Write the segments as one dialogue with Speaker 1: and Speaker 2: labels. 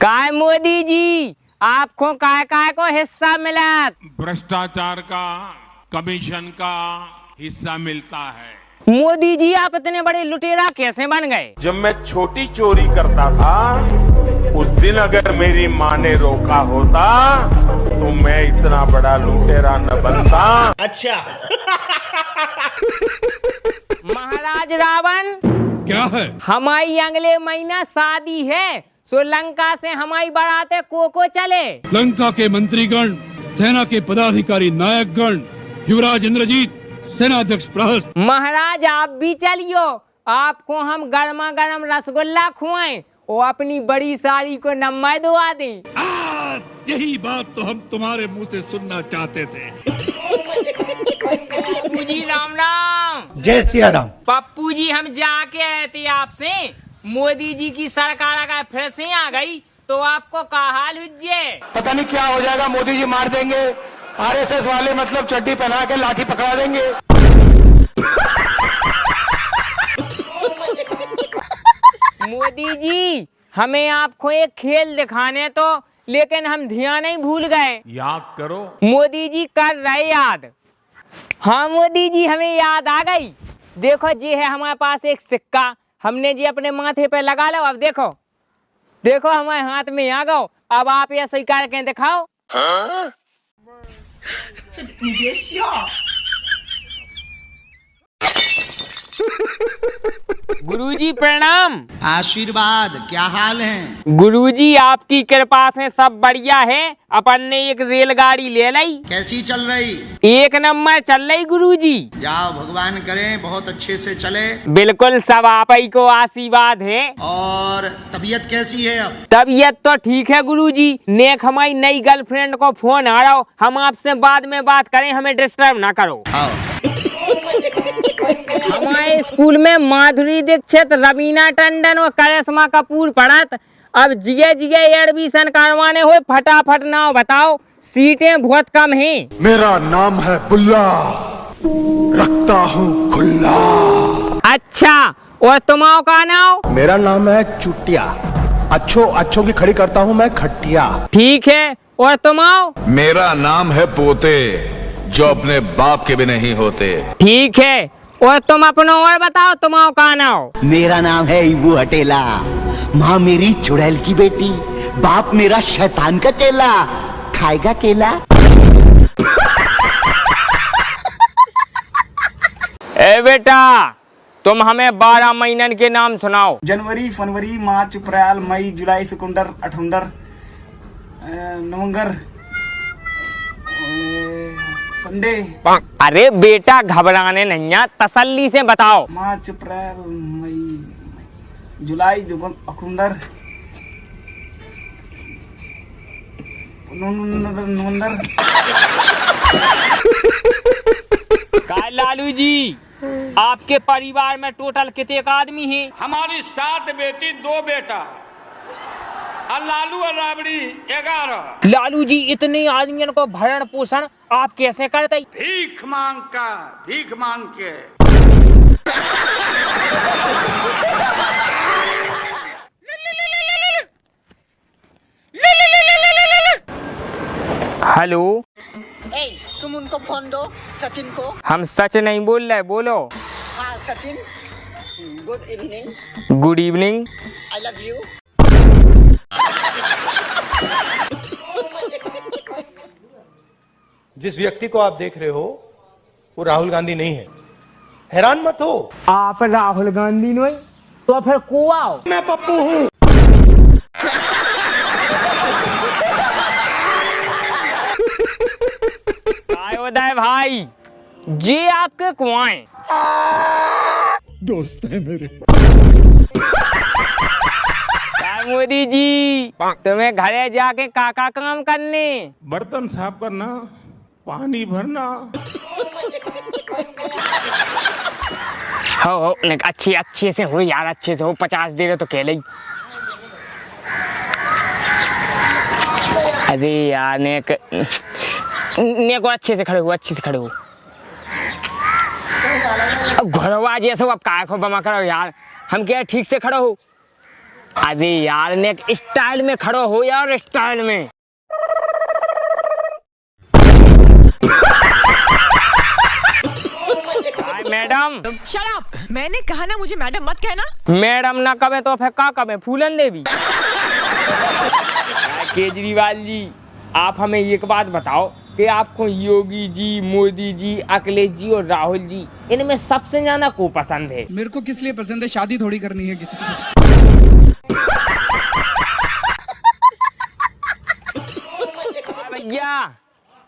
Speaker 1: काय मोदी जी आपको काय को हिस्सा मिला?
Speaker 2: भ्रष्टाचार का, कमीशन का हिस्सा मिलता है।
Speaker 1: मोदी जी आप इतने बड़े लुटेरा कैसे बन गए?
Speaker 3: जब मैं छोटी चोरी करता था उस दिन अगर मेरी माँ ने रोका होता तो मैं इतना बड़ा लुटेरा न बनता।
Speaker 4: अच्छा।
Speaker 1: महाराज रावण
Speaker 5: क्या है?
Speaker 1: हमारी अगले महीना शादी है, श्रीलंका से हमारी बाराते को चले।
Speaker 5: लंका के मंत्रीगण, सेना के पदाधिकारी, नायकगण, युवराज इंद्रजीत, सेनाध्यक्ष प्रहस्त।
Speaker 1: महाराज आप भी चलियो, आपको हम गर्मा गर्म रसगुल्ला खुआएं और अपनी बड़ी साड़ी को नम्मा दुआ दें।
Speaker 5: यही बात तो हम तुम्हारे मुंह से सुनना चाहते थे।
Speaker 1: पप्पू जी राम राम।
Speaker 4: जय सिया राम।
Speaker 1: पप्पू जी हम जाके आए थे आपसे, मोदी जी की सरकार अगर फिर से आ गई तो आपको क्या हाल हुज्जे?
Speaker 6: पता नहीं क्या हो जाएगा, मोदी जी मार देंगे, आरएसएस वाले मतलब चड्डी पहना के लाठी पकड़ा देंगे।
Speaker 1: मोदी जी हमें आपको एक खेल दिखाने तो, लेकिन हम ध्यान नहीं भूल गए।
Speaker 3: याद करो।
Speaker 1: मोदी जी कर रहे याद। हाँ मोदी जी हमें याद आ गई। देखो जी है हमारे पास एक सिक्का, हमने जी अपने माथे पे लगा लो। अब देखो देखो हमारे हाथ में आ गो। अब आप ये सही करके दिखाओ। हाँ? गुरुजी प्रणाम।
Speaker 7: आशीर्वाद। क्या हाल है?
Speaker 1: गुरुजी आपकी कृपा से सब बढ़िया है। अपन ने एक रेलगाड़ी ले ली।
Speaker 7: कैसी चल रही?
Speaker 1: एक नंबर चल रही गुरुजी।
Speaker 7: जाओ, भगवान करें बहुत अच्छे से चले।
Speaker 1: बिल्कुल सब आप ही को आशीर्वाद है।
Speaker 7: और तबीयत कैसी है अब?
Speaker 1: तबीयत तो ठीक है गुरुजी। नेक हमारी नई गर्लफ्रेंड को फोन आ रहा हो, हम आपसे बाद में बात करें, हमें डिस्टर्ब ना करो।
Speaker 7: आओ।
Speaker 1: हमारे स्कूल में माधुरी दीक्षित, रवीना टंडन और करिश्मा कपूर पढ़त। अब जिगे एडमिशन करवाने हो, फटाफट नाम बताओ, सीटें बहुत कम हैं।
Speaker 6: मेरा नाम है बुल्ला, रखता हूँ खुल्ला।
Speaker 1: अच्छा, और तुम्हारा का नाम?
Speaker 6: मेरा नाम है चुटिया, अच्छों की खड़ी करता हूँ मैं खटिया।
Speaker 1: ठीक है, और तुम्हारा?
Speaker 8: मेरा नाम है पोते, जो अपने बाप के भी नहीं होते।
Speaker 1: ठीक है, और तुम अपना और बताओ, तुम्हारा का नाम?
Speaker 9: मेरा नाम है इबू हटेला, माँ मेरी चुड़ैल की बेटी, बाप मेरा शैतान का चेला, खाएगा केला।
Speaker 1: ए बेटा तुम हमें 12 महीनन के नाम सुनाओ।
Speaker 10: जनवरी, फरवरी, मार्च, अप्रैल, मई, जुलाई, सितंबर, अठंबर, नवंबर, संडे।
Speaker 1: अरे बेटा घबराने नहीं है, तसल्ली से बताओ।
Speaker 10: मार्च, अप्रैल, मई, जुलाई, अक्टूबर, नवंबर। काय लालू जी आपके परिवार में टोटल कितने आदमी हैं?
Speaker 3: हमारी 7 बेटी 2 बेटा, और लालू और राबड़ी 11।
Speaker 1: लालू जी इतने आदमियों को भरण पोषण आप कैसे करते?
Speaker 3: भीख मांग के।
Speaker 1: हेलो,
Speaker 9: तुम उनको फोन दो, सचिन को।
Speaker 1: हम सच नहीं बोल रहे, बोलो।
Speaker 9: हाँ Sachin, good evening.
Speaker 1: Good evening.
Speaker 9: I love you.
Speaker 6: जिस व्यक्ति को आप देख रहे हो वो राहुल गांधी नहीं है, हैरान मत हो।
Speaker 1: आप राहुल गांधी नहीं तो फिर को आओ?
Speaker 6: मैं पप्पू हूँ।
Speaker 1: उदय भाई जी आपके कुआं
Speaker 5: दोस्त है मेरे।
Speaker 1: मोदी जी तुम्हें घरे जाके काका काम करने?
Speaker 2: बर्तन साफ करना, पानी भरना।
Speaker 1: हो अच्छे से हो यार, अच्छे से हो। 50 दे रहे तो कह ली। अरे यार ने को अच्छे से खड़े हो। अब घरवा जैसे अब काय को बमा करो यार, हम क्या ठीक से खड़े हो। अरे यार ने स्टाइल में खड़ो हो यार, स्टाइल में। मैडम
Speaker 4: शराब, मैंने कहा ना मुझे मैडम मत कहना।
Speaker 1: मैडम ना कवे तो फिर का कवे, फूलन देवी। केजरीवाल जी, आप हमें एक बात बताओ कि आपको योगी जी, मोदी जी, अखिलेश जी और राहुल जी, इनमें सबसे ज्यादा को पसंद है?
Speaker 5: मेरे को किस लिए पसंद है? शादी थोड़ी करनी है किसी से।
Speaker 1: भैया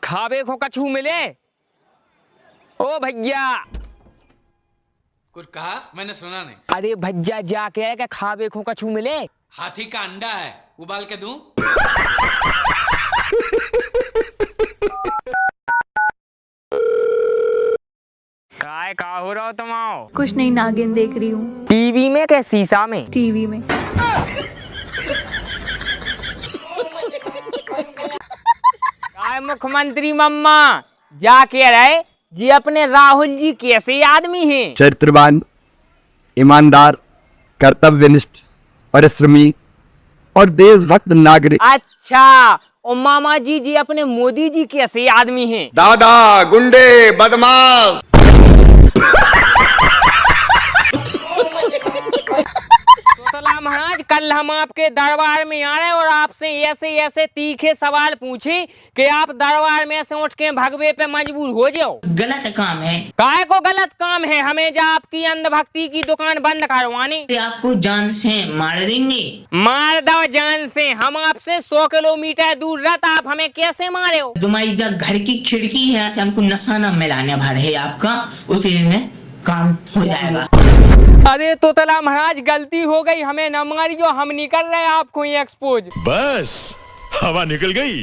Speaker 1: खावे को कछू मिले? ओ भैया
Speaker 11: कुछ कहा? मैंने सुना नहीं।
Speaker 1: अरे भैया जाके है कि खावे को कछू मिले?
Speaker 11: हाथी का अंडा है, उबाल के दूं?
Speaker 1: काय का हो रहा हो तुम? आओ।
Speaker 12: कुछ नहीं, नागिन देख रही हूँ।
Speaker 1: टीवी में क्या शीशा में?
Speaker 12: टीवी में।
Speaker 1: काय मुख्यमंत्री मम्मा जाके रहे जी अपने राहुल जी कैसे आदमी हैं?
Speaker 9: चरित्रवान, ईमानदार, कर्तव्यनिष्ठ, परिश्रमी और देशभक्त नागरिक।
Speaker 1: अच्छा, और मामा जी जी अपने मोदी जी कैसे आदमी हैं?
Speaker 6: दादा गुंडे बदमाश।
Speaker 1: तोतला महाराज, कल हम आपके दरबार में आ रहे और आपसे ऐसे ऐसे तीखे सवाल पूछे कि आप दरबार में से उठ के भगवे पे मजबूर हो जाओ।
Speaker 4: गलत काम है।
Speaker 1: काय को गलत काम है? हमें जा आपकी अंधभक्ति की दुकान बंद करवानी।
Speaker 4: आपको जान से मार देंगे।
Speaker 1: मार दो जान से। हम आपसे 100 किलोमीटर दूर रहता, आप हमें कैसे मारे हो?
Speaker 4: तुम्हारी जब घर की खिड़की है, ऐसे हमको नशा न मिलाने भर है आपका, उसी दिन काम हो जाएगा।
Speaker 1: अरे तोतला महाराज, गलती हो गई, हमें न मारियो, हम निकल रहे आपको ये एक्सपोज।
Speaker 8: बस हवा निकल गई।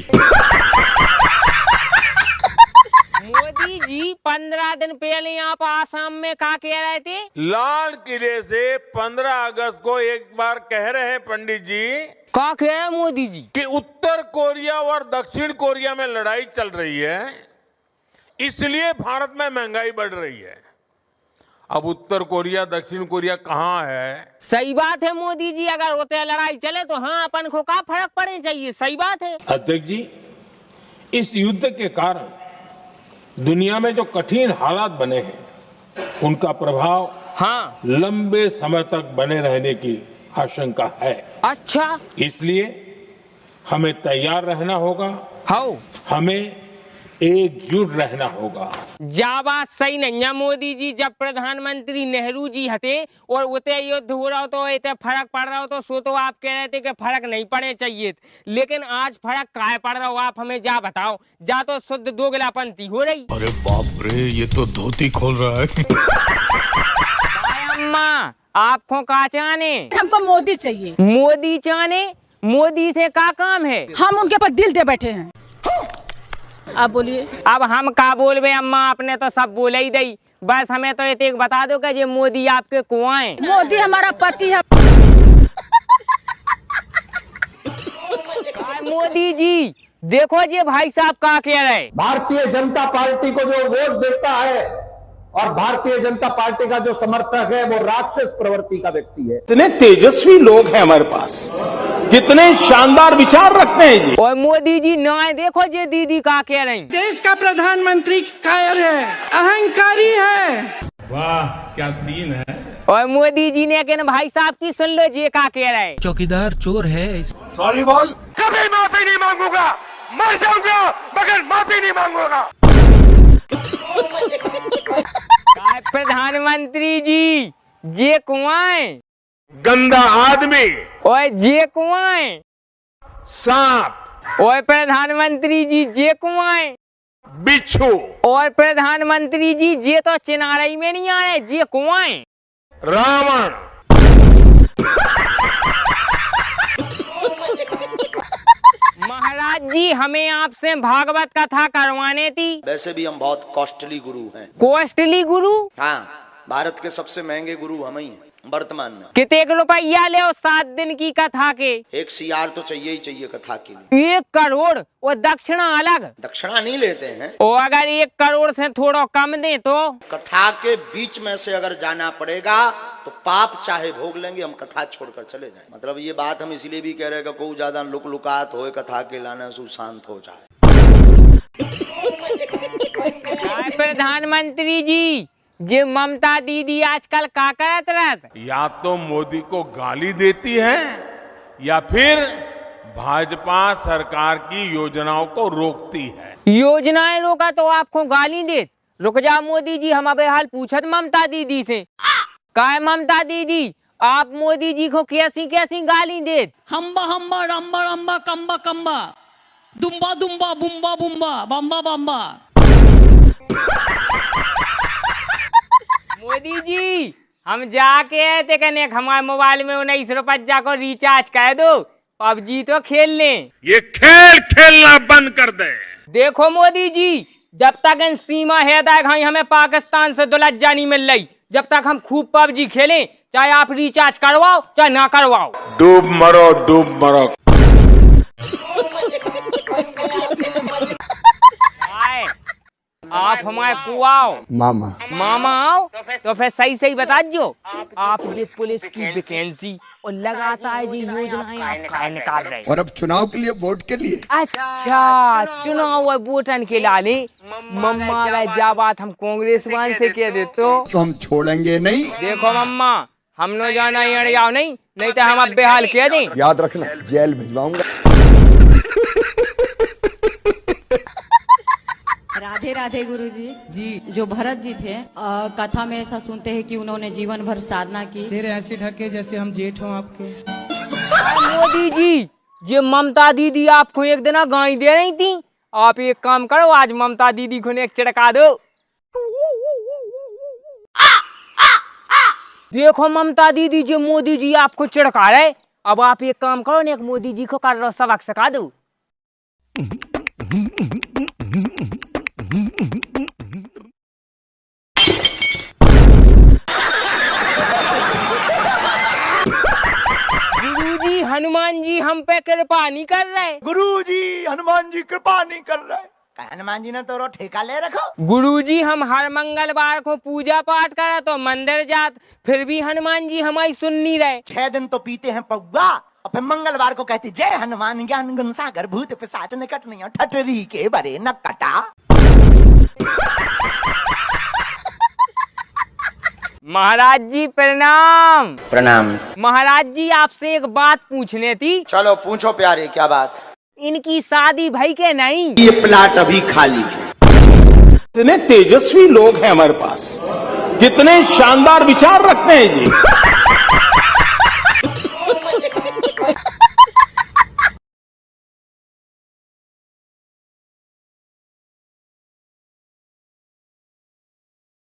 Speaker 1: मोदी जी, 15 दिन पहले आप आसाम में क्या कह रहे थे?
Speaker 3: लाल किले से 15 अगस्त को एक बार कह रहे हैं पंडित जी।
Speaker 1: क्या कह रहे हैं मोदी जी?
Speaker 3: कि उत्तर कोरिया और दक्षिण कोरिया में लड़ाई चल रही है, इसलिए भारत में महंगाई बढ़ रही है। अब उत्तर कोरिया दक्षिण कोरिया कहाँ है?
Speaker 1: सही बात है मोदी जी, अगर होते लड़ाई चले तो हाँ, अपन को क्या फर्क पड़ने चाहिए? सही बात है।
Speaker 2: अध्यक्ष जी, इस युद्ध के कारण दुनिया में जो कठिन हालात बने हैं, उनका प्रभाव
Speaker 1: हाँ
Speaker 2: लंबे समय तक बने रहने की आशंका है।
Speaker 1: अच्छा,
Speaker 2: इसलिए हमें तैयार रहना होगा।
Speaker 1: हाउ
Speaker 2: हमें एकजुट रहना होगा।
Speaker 1: जावा सही नहीं है मोदी जी। जब प्रधानमंत्री नेहरू जी हते और उते युद्ध हो रहा हो तो इतने फर्क पड़ रहा हो तो सो तो आप कह रहे थे कि फर्क नहीं पड़ने चाहिए, लेकिन आज फर्क काहे पड़ रहा हो? आप हमें जा बताओ। जा तो शुद्ध दोगलापंथी हो रही।
Speaker 8: अरे बाप रे, ये तो धोती खोल रहा है।
Speaker 1: अम्मा, आपको का चाहने?
Speaker 4: हमको मोदी चाहिए।
Speaker 1: मोदी चाहने? मोदी से का काम है?
Speaker 4: हम उनके पास दिल दे बैठे हैं। आप बोलिए।
Speaker 1: अब हम का बोलबे अम्मा, आपने तो सब बोले ही दई। बस हमें तो ये बता दो कि ये मोदी आपके कुआं है।
Speaker 4: मोदी हमारा पति है।
Speaker 1: मोदी जी देखो जी भाई साहब का कह रहे।
Speaker 6: भारतीय जनता पार्टी को जो वोट देता है और भारतीय जनता पार्टी का जो समर्थक है वो राक्षस प्रवृत्ति का व्यक्ति है।
Speaker 2: कितने तेजस्वी लोग हैं हमारे पास, कितने शानदार विचार रखते हैं जी।
Speaker 1: और मोदी जी ना देखो जी दीदी का कह रही।
Speaker 4: देश का प्रधानमंत्री कायर है, अहंकारी है।
Speaker 2: वाह क्या सीन है।
Speaker 1: और मोदी जी ने कहना भाई साहब की सुन लो जी का कह रहे।
Speaker 11: चौकीदार चोर है।
Speaker 6: सॉरी बोल। कभी माफी नहीं मांगूंगा, मर जाऊंगा मगर माफी नहीं मांगूंगा।
Speaker 1: प्रधानमंत्री जी जे कुआं
Speaker 3: गंदा आदमी,
Speaker 1: और जे कुआं
Speaker 3: सांप,
Speaker 1: और प्रधानमंत्री जी जे कुआं
Speaker 3: बिच्छू,
Speaker 1: और प्रधानमंत्री जी जे तो चिनारई में नहीं आ रहे, जे कुआं
Speaker 3: रावण।
Speaker 1: महाराज जी हमें आपसे भागवत कथा करवाने थी।
Speaker 7: वैसे भी हम बहुत कॉस्टली गुरु हैं।
Speaker 1: कॉस्टली गुरु?
Speaker 7: हाँ, भारत के सबसे महंगे गुरु हम ही हैं। वर्तमान में।
Speaker 1: कितने रुपया ले 7 दिन की कथा के?
Speaker 7: 1 CR तो चाहिए ही चाहिए कथा के लिए।
Speaker 1: 1 करोड़ और दक्षिणा अलग?
Speaker 7: दक्षिणा नहीं लेते हैं।
Speaker 1: और अगर 1 करोड़ से थोड़ा कम दे तो?
Speaker 7: कथा के बीच में से अगर जाना पड़ेगा तो पाप चाहे भोग लेंगे, हम कथा छोड़कर चले जाएं। मतलब ये बात हम इसलिए भी कह रहे हैं कि कोई ज्यादा लुकात हो कथा के लाने से शांत हो जाए।
Speaker 1: प्रधानमंत्री जी, जे ममता दीदी आजकल का करत रहत?
Speaker 3: या तो मोदी को गाली देती है या फिर भाजपा सरकार की योजनाओं को रोकती है।
Speaker 1: योजनाएं रोका तो आपको गाली देत? रुक जा मोदी जी, हम अबे हाल पूछत ममता दीदी से। काय ममता दीदी, आप मोदी जी को कैसी कैसी गाली देत?
Speaker 13: हम्बा हम्बा रम्बा रम्बा कम्बा कम्बा दुम्बा दुम्बा बुम्बा बुम्बा बम्बा बम्बा।
Speaker 1: मोदी जी, हम जाके आए थे कहने हमारे मोबाइल में 19 रुपया को रिचार्ज कर दो, PUBG तो खेल लें।
Speaker 3: ये खेल खेलना बंद कर दे।
Speaker 1: देखो मोदी जी, जब तक इन सीमा है हमें पाकिस्तान से दुलज्जा नहीं मिल रही, जब तक हम खूब PUBG खेलें, चाहे आप रिचार्ज करवाओ चाहे ना करवाओ।
Speaker 3: डूब मरो डूब मरो।
Speaker 1: आप हमारे को आओ मामा आओ तो फिर सही सही बता जो आप ये पुलिस की वैकेंसी और लगाता है जी योजनाएं आप काहे निकाल रहे हैं?
Speaker 14: और अब चुनाव के लिए वोट के लिए?
Speaker 1: अच्छा, चुनाव और वोटन के लाले मम्मा जा बात हम कांग्रेस वान से कह दे तो
Speaker 14: हम छोड़ेंगे नहीं।
Speaker 1: देखो मम्मा, हम नो जाना यहाँ जाओ नहीं तो हम अब बेहाल कह दें।
Speaker 14: याद रखना, जेल भिजवाऊंगा।
Speaker 15: राधे राधे गुरुजी जी। जो भरत जी थे, कथा में ऐसा सुनते हैं कि उन्होंने जीवन भर साधना की।
Speaker 16: सिर ऐसे ढके जैसे हम जेठ हों आपके।
Speaker 1: मोदी जी, ये ममता दीदी आपको एक दिन गाय दे रही थी, आप एक काम करो, आज ममता दीदी को एक चिड़का दो। देखो ममता दीदी, जो मोदी जी आपको चिड़का रहे, अब आप एक काम करो, एक मोदी जी को कर सबक सिखा दो। गुरुजी, हनुमान जी हम पे कृपा नहीं कर रहे।
Speaker 9: गुरुजी, हनुमान जी कृपा नहीं कर रहे। हनुमान जी ने तो ठेका ले रखो।
Speaker 1: गुरुजी, हम हर मंगलवार को पूजा पाठ करे तो मंदिर जात, फिर भी हनुमान जी हमारी सुन नहीं रहे।
Speaker 9: 6 दिन तो पीते हैं पौवा और फिर मंगलवार को कहते जय हनुमान ज्ञान गुण सागर भूत पिशाच निकट नहीं ठटरी के बरे न कटा।
Speaker 1: महाराज जी प्रणाम।
Speaker 7: प्रणाम।
Speaker 1: महाराज जी, आपसे एक बात पूछने थी।
Speaker 7: चलो पूछो प्यारे, क्या बात?
Speaker 1: इनकी शादी भाई के नहीं?
Speaker 7: ये प्लाट अभी खाली है।
Speaker 2: इतने तेजस्वी लोग हैं हमारे पास, कितने शानदार विचार रखते हैं जी।